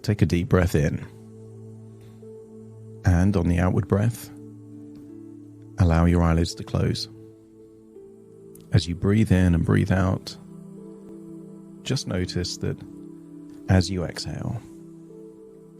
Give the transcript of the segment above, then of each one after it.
take a deep breath in. And on the outward breath, allow your eyelids to close. As you breathe in and breathe out, just notice that as you exhale,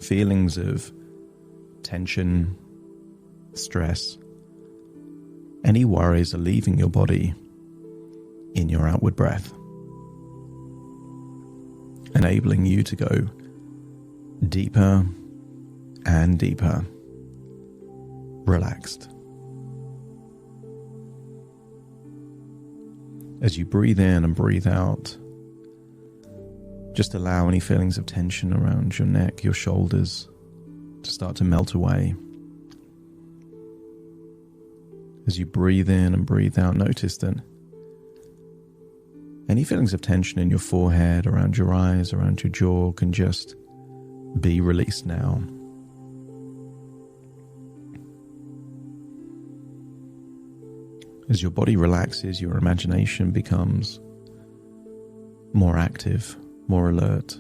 feelings of tension, stress, any worries are leaving your body in your outward breath, enabling you to go deeper and deeper, relaxed. As you breathe in and breathe out, just allow any feelings of tension around your neck, your shoulders, to start to melt away. As you breathe in and breathe out, notice that any feelings of tension in your forehead, around your eyes, around your jaw can just be released now. As your body relaxes, your imagination becomes more active, more alert.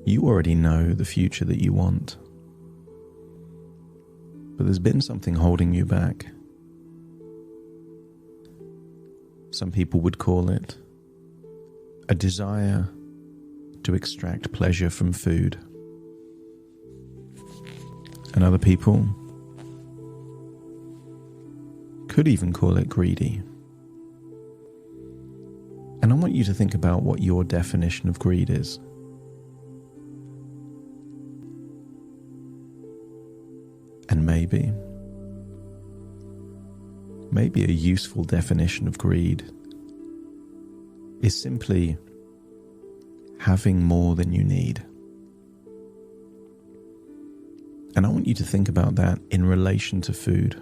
You already know the future that you want, but there's been something holding you back. Some people would call it a desire to extract pleasure from food. And other people could even call it greedy. And I want you to think about what your definition of greed is. And maybe a useful definition of greed is simply having more than you need. And I want you to think about that in relation to food.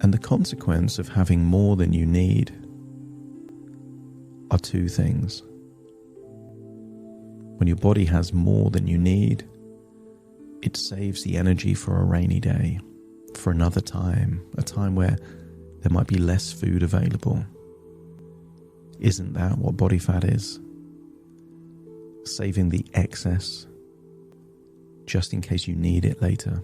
And the consequence of having more than you need are two things. When your body has more than you need, it saves the energy for a rainy day, for another time, a time where there might be less food available. Isn't that what body fat is? Saving the excess just in case you need it later.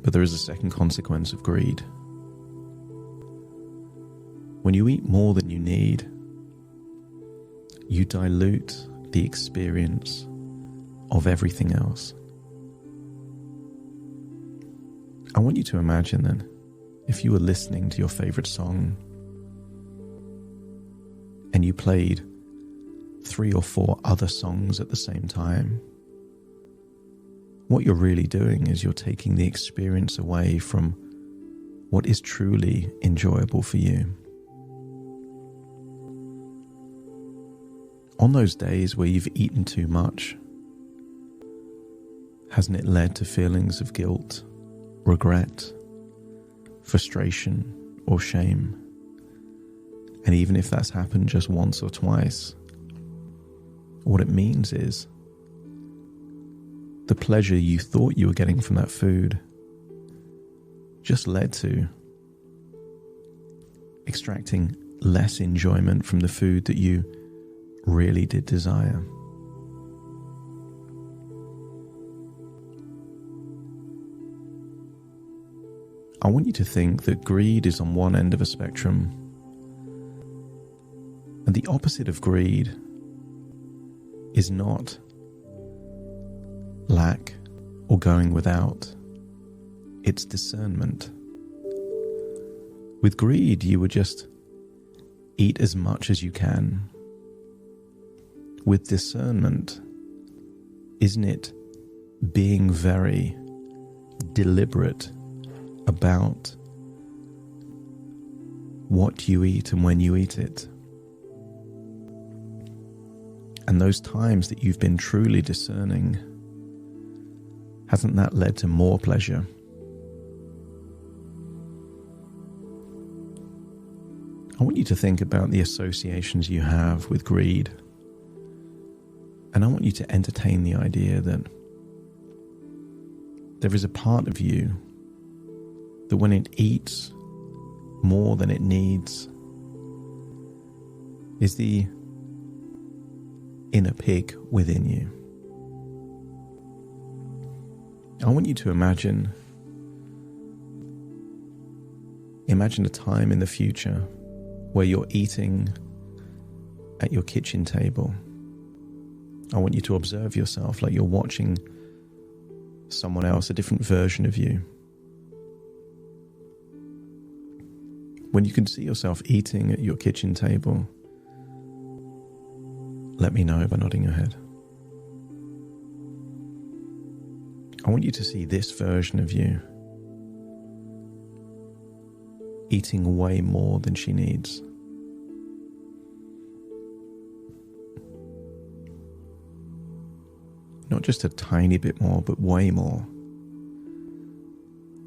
But there is a second consequence of greed. When you eat more than you need, you dilute the experience of everything else. I want you to imagine that if you were listening to your favorite song and you played 3 or 4 other songs at the same time, what you're really doing is you're taking the experience away from what is truly enjoyable for you. On those days where you've eaten too much, hasn't it led to feelings of guilt, regret, frustration, or shame? And even if that's happened just once or twice, what it means is the pleasure you thought you were getting from that food just led to extracting less enjoyment from the food that you really did desire. I want you to think that greed is on one end of a spectrum, and the opposite of greed is not lack or going without. It's discernment. With greed, you would just eat as much as you can. With discernment, isn't it being very deliberate about what you eat and when you eat it? And those times that you've been truly discerning, hasn't that led to more pleasure? I want you to think about the associations you have with greed. And I want you to entertain the idea that there is a part of you that when it eats more than it needs is the inner pig within you. I want you to imagine a time in the future where you're eating at your kitchen table. I want you to observe yourself like you're watching someone else, a different version of you. When you can see yourself eating at your kitchen table, let me know by nodding your head. I want you to see this version of you eating way more than she needs. Not just a tiny bit more, but way more.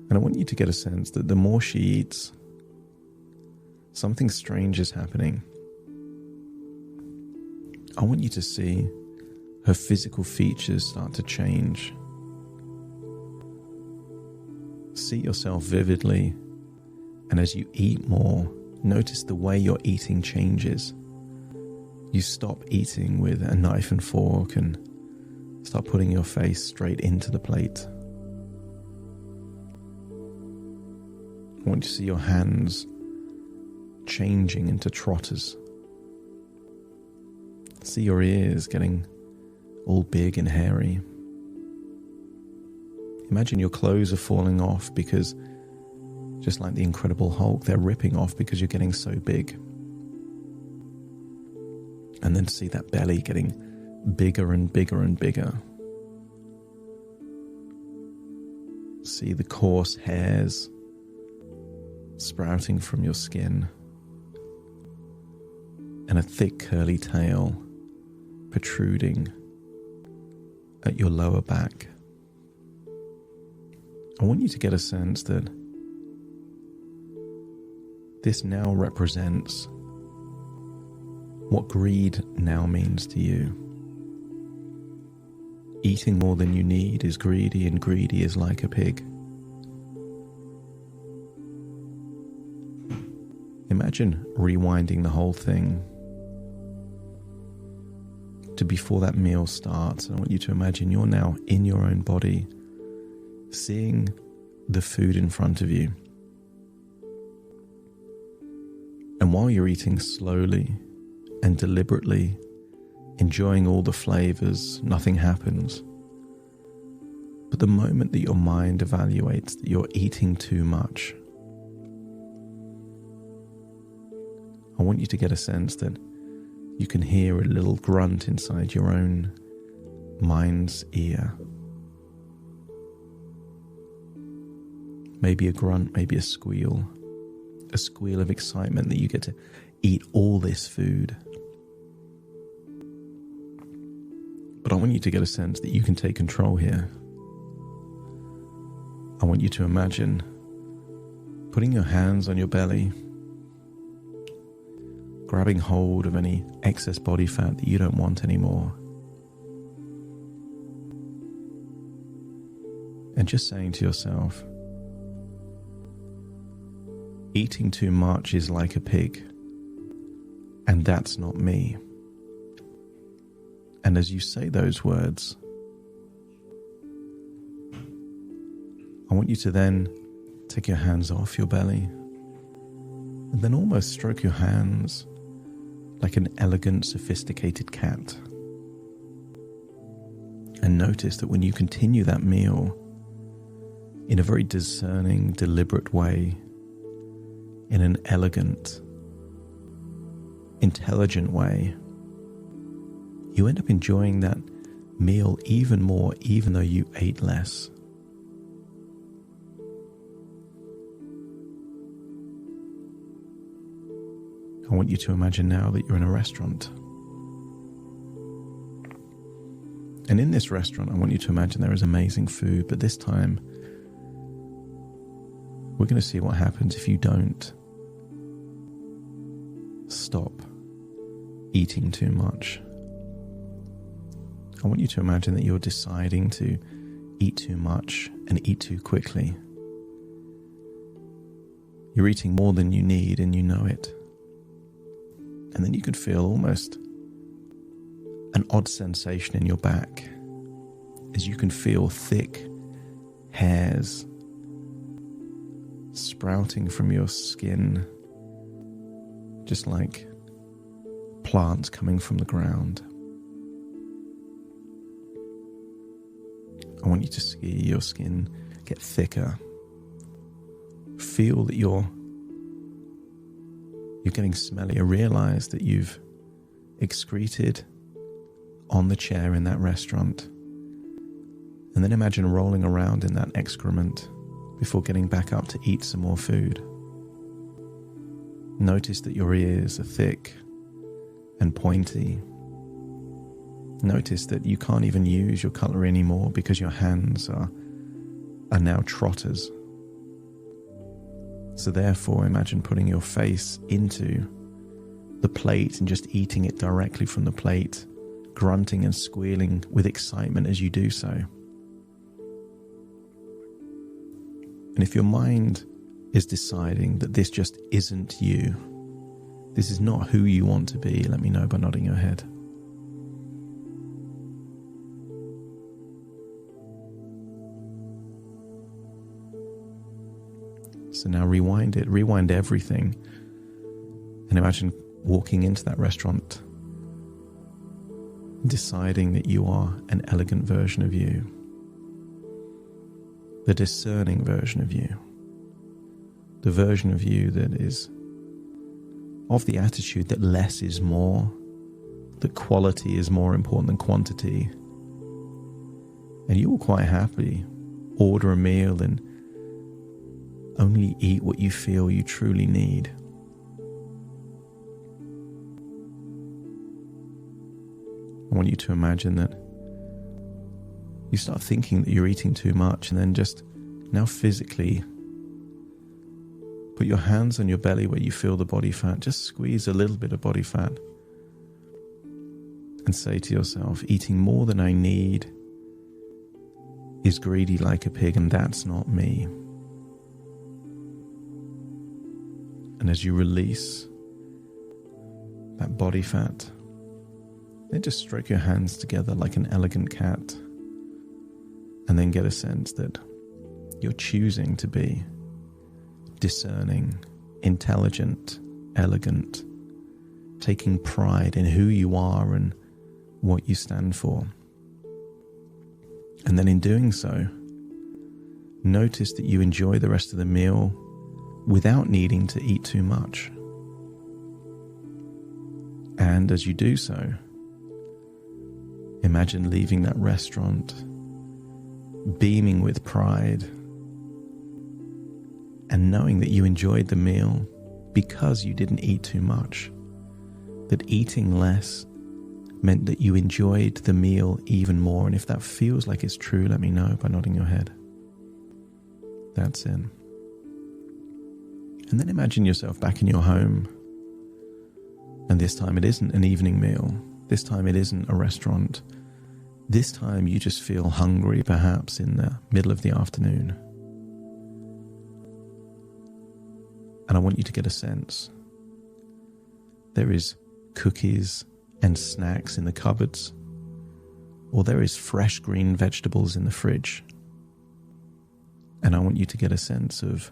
And I want you to get a sense that the more she eats, something strange is happening. I want you to see her physical features start to change. See yourself vividly, and as you eat more, notice the way your eating changes. You stop eating with a knife and fork and start putting your face straight into the plate. I want you to see your hands changing into trotters. See your ears getting all big and hairy. Imagine your clothes are falling off because, just like the Incredible Hulk, they're ripping off because you're getting so big. And then see that belly getting bigger and bigger and bigger. See the coarse hairs sprouting from your skin, and a thick curly tail protruding at your lower back. I want you to get a sense that this now represents what greed now means to you. Eating more than you need is greedy, and greedy is like a pig. Imagine rewinding the whole thing to before that meal starts. And I want you to imagine you're now in your own body, seeing the food in front of you. And while you're eating slowly and deliberately, enjoying all the flavors, nothing happens. But the moment that your mind evaluates that you're eating too much, I want you to get a sense that you can hear a little grunt inside your own mind's ear. Maybe a grunt, maybe a squeal of excitement that you get to eat all this food. But I want you to get a sense that you can take control here. I want you to imagine putting your hands on your belly, grabbing hold of any excess body fat that you don't want anymore, and just saying to yourself, eating too much is like a pig, and that's not me. And as you say those words, I want you to then take your hands off your belly and then almost stroke your hands like an elegant, sophisticated cat. And notice that when you continue that meal in a very discerning, deliberate way, in an elegant, intelligent way, you end up enjoying that meal even more, even though you ate less. I want you to imagine now that you're in a restaurant. And in this restaurant, I want you to imagine there is amazing food, but this time, we're going to see what happens if you don't stop eating too much. I want you to imagine that you're deciding to eat too much and eat too quickly. You're eating more than you need and you know it. And then you could feel almost an odd sensation in your back as you can feel thick hairs sprouting from your skin, just like plants coming from the ground. I want you to see your skin get thicker. Feel that you're getting smellier. Realize that you've excreted on the chair in that restaurant. And then imagine rolling around in that excrement before getting back up to eat some more food. Notice that your ears are thick and pointy. Notice that you can't even use your cutlery anymore because your hands are now trotters. So therefore, imagine putting your face into the plate and just eating it directly from the plate, grunting and squealing with excitement as you do so. And if your mind is deciding that this just isn't you, this is not who you want to be, let me know by nodding your head. So now rewind it, rewind everything, and imagine walking into that restaurant, deciding that you are an elegant version of you, the discerning version of you, the version of you that is of the attitude that less is more, that quality is more important than quantity, and you will quite happily order a meal and only eat what you feel you truly need. I want you to imagine that you start thinking that you're eating too much, and then just now physically put your hands on your belly where you feel the body fat. Just squeeze a little bit of body fat and say to yourself, eating more than I need is greedy like a pig, and that's not me. And as you release that body fat, then just stroke your hands together like an elegant cat, and then get a sense that you're choosing to be discerning, intelligent, elegant, taking pride in who you are and what you stand for. And then in doing so, notice that you enjoy the rest of the meal without needing to eat too much. And as you do so, imagine leaving that restaurant beaming with pride and knowing that you enjoyed the meal because you didn't eat too much. That eating less meant that you enjoyed the meal even more. And if that feels like it's true, let me know by nodding your head. That's it. And then imagine yourself back in your home. And this time it isn't an evening meal. This time it isn't a restaurant. This time you just feel hungry, perhaps in the middle of the afternoon. And I want you to get a sense. There is cookies and snacks in the cupboards, or there is fresh green vegetables in the fridge. And I want you to get a sense of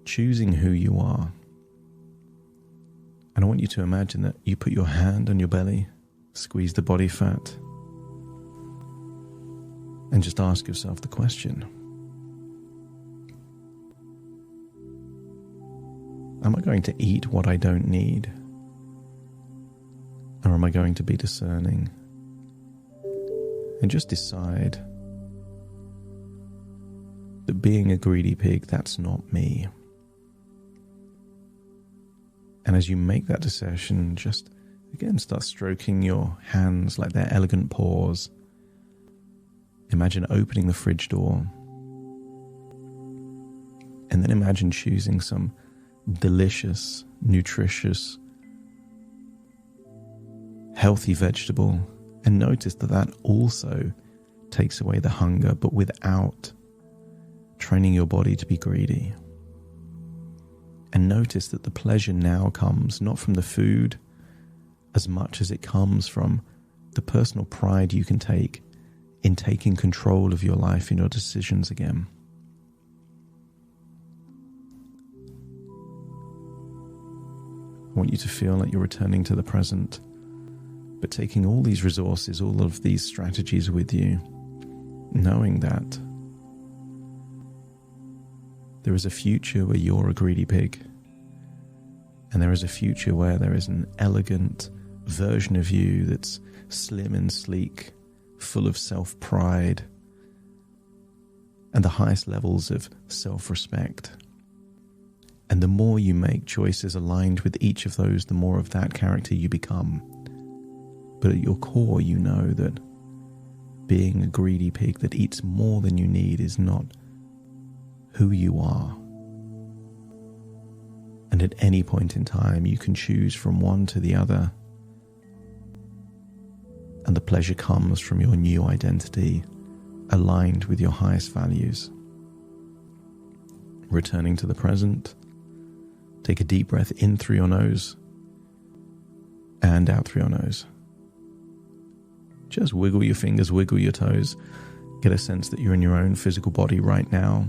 choosing who you are. And I want you to imagine that you put your hand on your belly, squeeze the body fat, and just ask yourself the question: am I going to eat what I don't need? Or am I going to be discerning? And just decide that being a greedy pig, that's not me. And as you make that decision, just again start stroking your hands like they're elegant paws. Imagine opening the fridge door. And then imagine choosing some delicious, nutritious, healthy vegetable. And notice that that also takes away the hunger, but without training your body to be greedy. And notice that the pleasure now comes not from the food as much as it comes from the personal pride you can take in taking control of your life and your decisions again. I want you to feel like you're returning to the present, but taking all these resources, all of these strategies with you, knowing that there is a future where you're a greedy pig, and there is a future where there is an elegant version of you that's slim and sleek, full of self-pride and the highest levels of self-respect. And the more you make choices aligned with each of those, the more of that character you become. But at your core, you know that being a greedy pig that eats more than you need is not who you are. And at any point in time, you can choose from one to the other. And the pleasure comes from your new identity, aligned with your highest values. Returning to the present, take a deep breath in through your nose and out through your nose. Just wiggle your fingers, wiggle your toes. Get a sense that you're in your own physical body right now.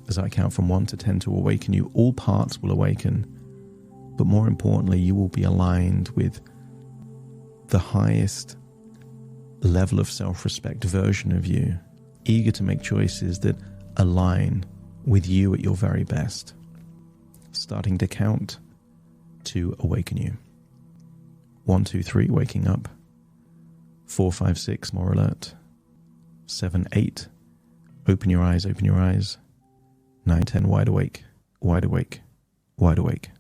As I count from 1 to 10 to awaken you, all parts will awaken. But more importantly, you will be aligned with the highest level of self-respect version of you, eager to make choices that align with you at your very best. Starting to count to awaken you. 1, 2, 3, waking up. 4, 5, 6, more alert. 7, 8, open your eyes, open your eyes. 9, 10, wide awake, wide awake, wide awake.